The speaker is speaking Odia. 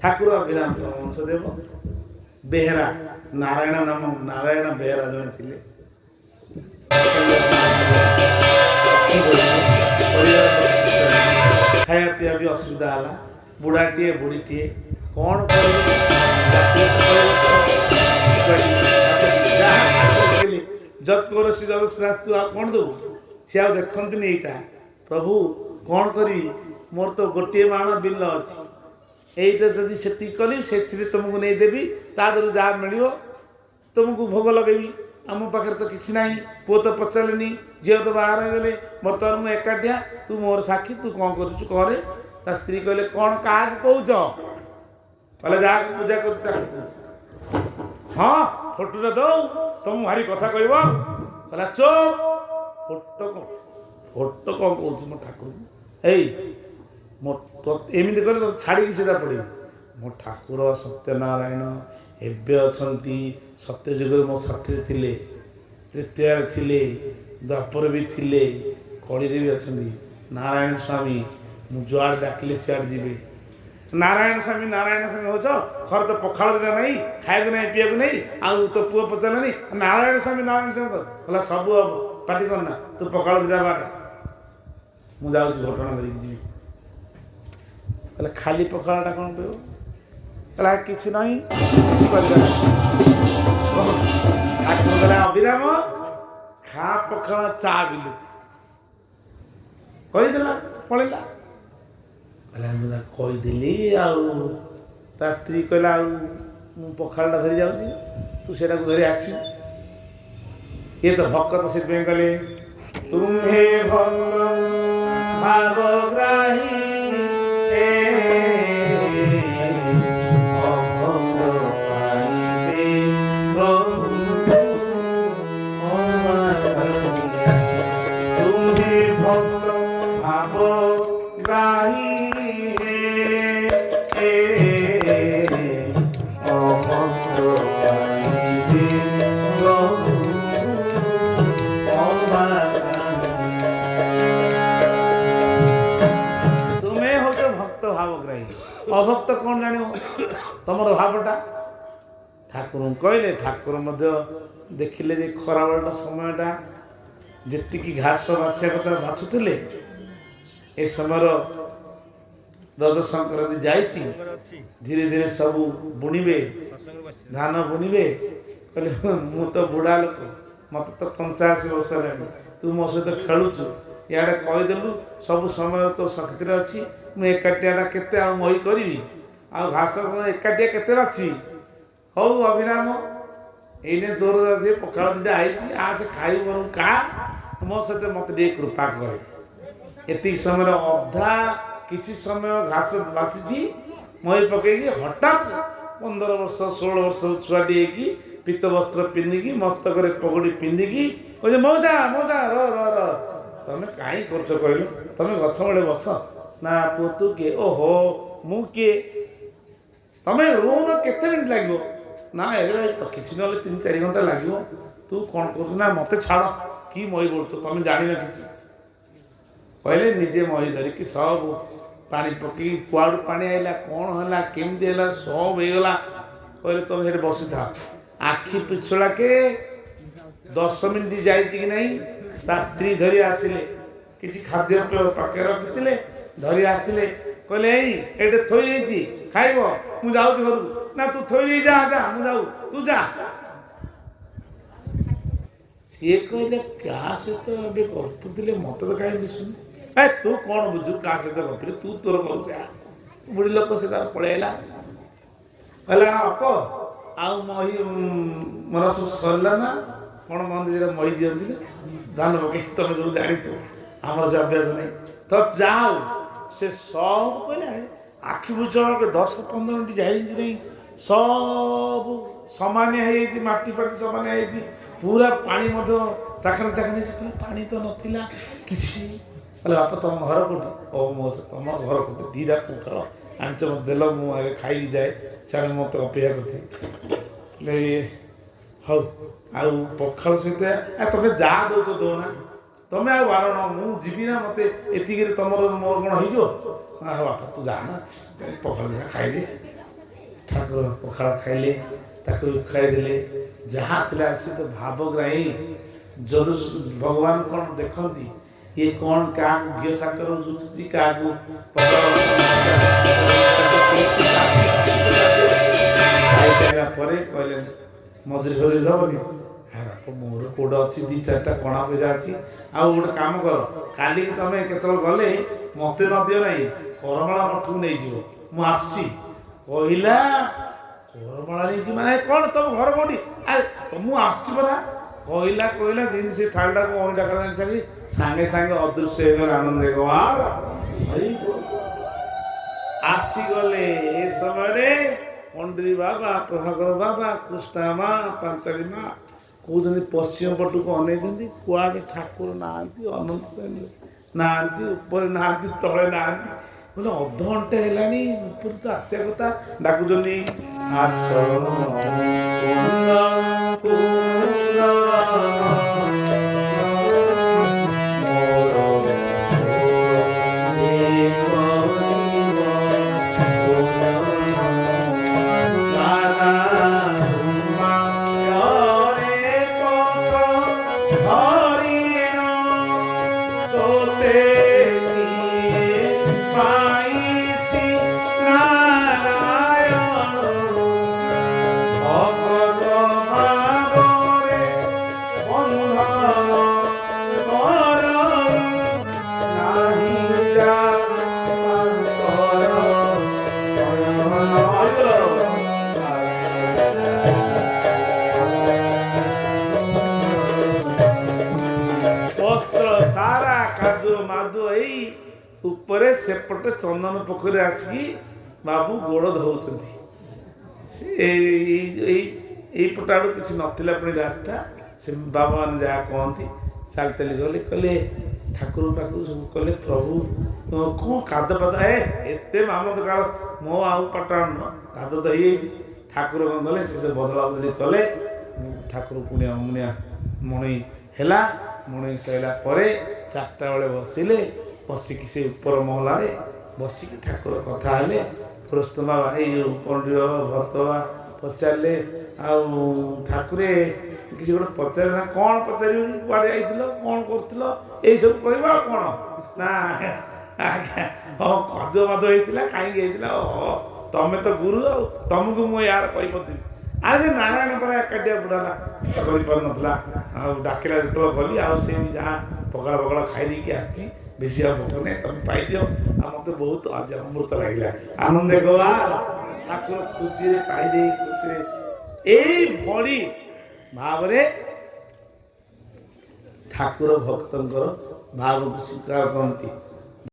ଠାକୁର ଅଭିରାମ ବଂଶଦେବ ବେହେରା ନାରାୟଣ ନାମ ନାରାୟଣ ବେହେରା ଜଣେ ଥିଲେ। ଖାଇବା ପିଇବା ବି ଅସୁବିଧା ହେଲା। ବୁଢ଼ାଟିଏ ବୁଢ଼ୀଟିଏ କ'ଣ କହିଲେ ଯତ୍ କୌରସି ଜଗତ୍ରାସ୍ତୁ ତୁ ଆଉ କ'ଣ ଦେବୁ? ସିଏ ଆଉ ଦେଖନ୍ତୁନି ଏଇଟା ପ୍ରଭୁ କ'ଣ କରିବି, ମୋର ତ ଗୋଟିଏ ମାଣ ବିଲ ଅଛି, এইটা যদি সেତିକି କଲି ସେଥିରେ ତୁମକୁ ନେଇଦେବି, ତା ଦେହରୁ ଯାହା ମିଳିବ ତୁମକୁ ଭୋଗ ଲଗେଇବି। ଆମ ପାଖରେ ତ କିଛି ନାହିଁ। ପୁଅ ତ ପଚାରିଲେନି, ଝିଅ ତ ବାହାର ହେଇଗଲେ, ବର୍ତ୍ତମାନ ମୁଁ ଏକାଠିଆ, ତୁ ମୋର ସାକ୍ଷୀ, ତୁ କ'ଣ କରୁଛୁ କରେ। ତା ସ୍ତ୍ରୀ କହିଲେ କ'ଣ କାହାକୁ କହୁଛ? କହିଲେ ଯାହାକୁ ପୂଜା କରୁଛୁ ତାକୁ କହୁଛୁ। ହଁ ଫଟୋଟା ଦଉ ତମକୁ ଭାରି କଥା କହିବ। କହିଲା ଚୁପ୍, ଫଟୋ କ'ଣ କହୁଛୁ ମୋ ଠାକୁରଙ୍କୁ? ଏଇ ଏମିତି କଲେ ତ ଛାଡ଼ିକି ସେଟା ପଡ଼ିବ। ମୋ ଠାକୁର ସତ୍ୟନାରାୟଣ ଏବେ ଅଛନ୍ତି, ସତ୍ୟ ଯୁଗରେ ମୋ ସାଥିରେ ଥିଲେ, ତୃତୀୟାରେ ଥିଲେ, ଦ୍ୱାପର ବି ଥିଲେ, କଳିରେ ବି ଅଛନ୍ତି। ନାରାୟଣ ସ୍ୱାମୀ, ମୁଁ ଯୁଆଡ଼େ ଡାକିଲେ ସିଆଡ଼େ ଯିବେ। ନାରାୟଣ ସ୍ୱାମୀ ହେଉଛ, ଘରେ ତ ପଖାଳ ଦିନ ନାହିଁ, ଖାଇବାକୁ ନାହିଁ, ପିଇବାକୁ ନାହିଁ, ଆଉ ତୋ ପୁଅ ପଚାରିଲାନି ନାରାୟଣ ସ୍ୱାମୀ କହିଲା ସବୁ ହବ, ପାଟି କରନା, ତୁ ପଖାଳ ଦିଟା ବାଟ, ମୁଁ ଯାଉଛି ଘଟଣା ଧରିକି ଯିବି। କହିଲେ ଖାଲି ପଖାଳଟା କ'ଣ କହିବ? କହିଲା କିଛି ନାହିଁ, ଠାକୁର କହିଲା ଅଭିରାମ ଖା ପଖାଳ ଚା ବିଲୁ କହିଦେଲା, ପଳେଇଲା। କହିଲା ମୁଁ ତାକୁ କହିଦେଲି। ଆଉ ତା ସ୍ତ୍ରୀ କହିଲା ଆଉ ମୁଁ ପଖାଳଟା ଧରି ଯାଉଛି, ତୁ ସେଟାକୁ ଧରି ଆସିବୁ। ଇଏ ତ ଭକ୍ତ, ସେଥିପାଇଁ କହିଲେ ତୁମ୍ଭେ ଭକ୍ତ ଭାବଗ୍ରାହୀ ଅଭକ୍ତ କ'ଣ ଜାଣିବ ତମର ଭାବଟା? ଠାକୁରଙ୍କୁ କହିଲେ। ଠାକୁର ମଧ୍ୟ ଦେଖିଲେ ଯେ ଖରାବେଳଟା ସମୟଟା ଯେତିକି ଘାସ ବାଛିବା କଥା ବାଛୁଥିଲେ, ଏ ସମୟର ରଜ ସଂକ୍ରାନ୍ତି ଯାଇଛି, ଧୀରେ ଧୀରେ ସବୁ ବୁଣିବେ, ଧାନ ବୁଣିବେ। କହିଲେ ମୁଁ ତ ବୁଢ଼ା ଲୋକ, ମୋତେ ତ 85 ବର୍ଷ ହେଲାଣି, ତୁ ମୋ ସହିତ ଖେଳୁଛୁ, ଇଆଡ଼େ କହିଦେଲୁ ସବୁ ସମୟ ତୋ ଶକ୍ତିରେ ଅଛି, ମୁଁ ଏକାଠିଆଟା କେତେ ଆଉ ମହି କରିବି, ଆଉ ଘାସ ଏକାଠିଆ କେତେ ବାଛିବି। ହଉ ଅଭିରାମ, ଏଇନେ ତୋର ଯେ ପଖାଳ ଦିଟା ଆଇଛି, ଆସେ ଖାଇବୁ, ବରଂ କା ମୋ ସହିତ ମୋତେ ଟିକେ କୃପା କରେ। ଏତିକି ସମୟରେ ଅଧା କିଛି ସମୟ ଘାସ ବାଛିଛି, ମହି ପକେଇକି ହଠାତ୍ 15 ବର୍ଷ 16 ବର୍ଷ ଛୁଆଟି ହେଇକି ପିତ୍ତ ବସ୍ତ୍ର ପିନ୍ଧିକି ମସ୍ତକରେ ପଗଡ଼ି ପିନ୍ଧିକି କହୁଛି ମଉସା ମଉସା ର ର ର ତମେ କାହିଁ କରୁଛ କହିଲ, ତମେ ଗଛ ମୂଳେ ବସ। ନା ପୁଅ ତୁ କିଏ? ଓହୋ ମୁଁ କିଏ? ତମେ ରୁମ୍ର କେତେ ମିନିଟ୍ ଲାଗିବ? ନା ଏବେ କିଛି ନହେଲେ 3-4 ଘଣ୍ଟା ଲାଗିବ। ତୁ କ'ଣ କରୁଛୁ? ନା ମୋତେ ଛାଡ଼, କି ମହି କରୁଛ ତମେ ଜାଣିନ କିଛି। କହିଲେ ନିଜେ ମହି ଧରିକି ସବୁ ପାଣି ପକେଇ, କୁଆଡ଼ୁ ପାଣି ଆଇଲା, କ'ଣ ହେଲା, କେମିତି ହେଲା, ସବୁ ହେଇଗଲା। କହିଲେ ତମେ ସେଠି ବସିଥାଅ। ଆଖି ପିଛଳାକେ 10 ମିନିଟ୍ ଯାଇଛି କି ନାହିଁ, ତା ସ୍ତ୍ରୀ ଧରି ଆସିଲେ, କିଛି ଖାଦ୍ୟ ପାଖରେ ରଖିଥିଲେ, ଧରି ଆସିଲେ। କହିଲେ ଏଇ ଏଇଟା ଥୋଇ ହେଇଛି, ଖାଇବ, ମୁଁ ଯାଉଛି ଘରକୁ। ନା ତୁ ଥୋଇ ଦେଇ ଯା, ଯା ମୁଁ ଯାଉ, ତୁ ଯା। ସିଏ କହିଲେ କାହା ସହିତ ଏବେ ଗପୁଥିଲେ, ମୋତେ ତ କାହିଁ ଦିଶୁନି। ତୁ କ'ଣ ବୁଝୁ କାହା ସହିତ ଗପିଲେ, ତୁ ତୋର ଘରକୁ ଯା। ବୁଢ଼ୀ ଲୋକ ସେ ତାର ପଳେଇଲା। କହିଲା ଅପ ଆଉ ମହି ମୋର ସବୁ ସରିଲା ନା କ'ଣ କହନ୍ତି ସେଟା ମହି ଦିଅନ୍ତି ଧାନ ପକେଇ, ତମେ ସବୁ ଜାଣିଥିବ, ଆମର ସେ ଅଭ୍ୟାସ ନାହିଁ। ତ ଯାଉ ସେ ସବୁ କହିଲେ ଆଖି ବୁଝ 10-15 ମିନିଟ୍ ଯାଇଛି ନାହିଁ, ସବୁ ସମାନିଆ ହେଇଯାଇଛି, ମାଟି ଫାଟି ସମାନିଆ ହେଇଯାଇଛି, ପୁରା ପାଣି ମଧ୍ୟ ଚାଖଣା ଚାଖଣା ହେଇଛି। ପାଣି ତ ନଥିଲା କିଛି। କହିଲେ ବାପା ତମ ଘର କୋଉଠି? ଓ ମୋ ତମ ଘର କୋଉଠି? ଦିଟା ପଖାଳ ଆଣିଛ ମୋତେ ଦେଲ, ମୁଁ ଆଗେ ଖାଇକି ଯାଏ, ସାଡ଼େ ମୋତେ ଅପେକ୍ଷା କରିଥିଲି। ହେଲେ ହଉ ଆଉ ପଖାଳ ସହିତ ତମେ ଯାହା ଦଉଛ ଦଉନା, ତମେ ଆଉ ବାରଣ, ମୁଁ ଯିବି ନା, ମୋତେ ଏତିକିରେ ତମର ମୋର କ'ଣ ହେଇଯିବ? ହଁ ବାପା ତୁ ଯା ନା, ପଖାଳ ଦିଟା ଖାଇଦେ। ଠାକୁର ପଖାଳ ଖାଇଲେ, ତାକୁ ଖାଇଦେଲେ। ଯାହା ଥିଲା ସେ ତ ଭାବଗ୍ରାହୀ। ଯଦି ଭଗବାନ କ'ଣ ଦେଖନ୍ତି, ଇଏ କ'ଣ କାହାକୁ ଘିଅ ସାକର ଜୁଚୁଛି, କାହାକୁ ଖାଇସାରିଲା ପରେ କହିଲେ ମଜୁରୀ ଫଜୁରୀ ଦେବନି। ମୋର କୋଉଟା ଅଛି 2-4ଟା କଣା ପଇସା ଅଛି, ଆଉ ଗୋଟେ କାମ କର, କାଲିକି ତମେ କେତେବେଳେ ଗଲେ ମତେ ନ ଦିଅ ନାହିଁ, କରମଳା ମଠକୁ ନେଇଯିବ, ମୁଁ ଆସୁଛି। କହିଲା କରମଳା ନେଇଛି ମାନେ କ'ଣ, ତମ ଘର କୋଉଠି? ମୁଁ ଆସୁଛି ପରା। କହିଲା ଯେମିତି ସେ ଥାଳିଟାକୁ ଅଇଁଠା କଲା ସାଙ୍ଗେ ସାଙ୍ଗେ ଅଦୃଶ୍ୟ ହେଇଗଲେ। ଆନନ୍ଦ ଆସିଗଲେ। ଏ ସମୟରେ ପଣ୍ଡିତ ବାବା, ପ୍ରଭାକର ବାବା, କୃଷ୍ଣା ମା, ପାଞ୍ଚାଳି ମା କହୁଛନ୍ତି, ପଶ୍ଚିମ ପଟକୁ ଅନେଇଛନ୍ତି, କୁଆଡ଼େ ଠାକୁର ନାହାନ୍ତି, ଅନନ୍ତ ଶ୍ରେଣୀ ନାହାନ୍ତି, ଉପରେ ନାହାନ୍ତି, ତଳେ ନାହାନ୍ତି। ବୋଲେ ଅଧଘଣ୍ଟେ ହେଲାଣି, ଉପରୁ ତ ଆସିବା କଥା। ଡାକୁଛନ୍ତି ଆସ ଉପରେ ସେପଟେ ଚନ୍ଦନ ପୋଖରୀ ଆସିକି ବାବୁ ଗୋଡ଼ ଧଉଛନ୍ତି। ଏଇପଟ ଆଡ଼ୁ କିଛି ନଥିଲା ପୁଣି ରାସ୍ତା। ସେ ବାବାମାନେ ଯାହା କହନ୍ତି ଚାଲି ଚାଲି ଗଲେ। କହିଲେ ଠାକୁରଙ୍କ ପାଖକୁ ସବୁ କଲେ, ପ୍ରଭୁ କ'ଣ କାଦ ପାଦ ଏତେ ମାମତକାର ମୋ ଆଉ ପାଟାଣ କାଦ ତ ହେଇଯାଇଛି। ଠାକୁର କ'ଣ କଲେ, ସେ ବଦଳା ବଦଳି କଲେ। ଠାକୁର ପୁଣିଆ ମୁଣିଆ ମଣେଇ ହେଲା। ମଣେଇ ସରିଲା ପରେ 4ଟା ବେଳେ ବସିଲେ। ବସିକି ସେ ଉପର ମହଲାରେ ବସିକି ଠାକୁର କଥା ହେଲେ। ପ୍ରସ୍ତୁତ ବାବା, ଏଇ ଯେଉଁ ପଣ୍ଡିତ ବାବା, ଭରତ ବାବା ପଚାରିଲେ, ଆଉ ଠାକୁରେ କିଛି ଗୋଟେ ପଚାରିଲେ ନା? କ'ଣ ପଚାରିବ? କୁଆଡ଼େ ଯାଇଥିଲ, କ'ଣ କରୁଥିଲ, ଏଇସବୁ କହିବ। ଆଉ କ'ଣ ନା, ଆଜ୍ଞା ହଁ କାଦୁଅ ମାଦୁଅ ହେଇଥିଲା, କାହିଁକି ହେଇଥିଲା? ଓହୋ, ତମେ ତ ଗୁରୁ, ଆଉ ତମକୁ ମୁଁ ୟାର କହିପାରିବି। ଆରେ ସେ ନାରାୟଣ ପରା ଏକାଠିଆ ବୁଢ଼ାଟା କରିପାରୁନଥିଲା, ଆଉ ଡାକିଲା ଯେତେବେଳେ ଗଲି, ଆଉ ସେ ଯାହା ପଖାଳ ଖାଇ ଦେଇକି ଆସିଛି, ବେଶୀ ଆଉ ଭୋକ ନାହିଁ, ତମେ ପାଇଦିଅ। ଆଉ ମୋତେ ବହୁତ ଆଜି ଅମୃତ ଲାଗିଲା। ଆନନ୍ଦ ଗୋଆ ଠାକୁର ଖୁସିରେ ପାଇଦେଇ ଖୁସିରେ ଏଇଭଳି ଭାବରେ ଠାକୁର ଭକ୍ତଙ୍କର ଭାବକୁ ସ୍ୱୀକାର କରନ୍ତି।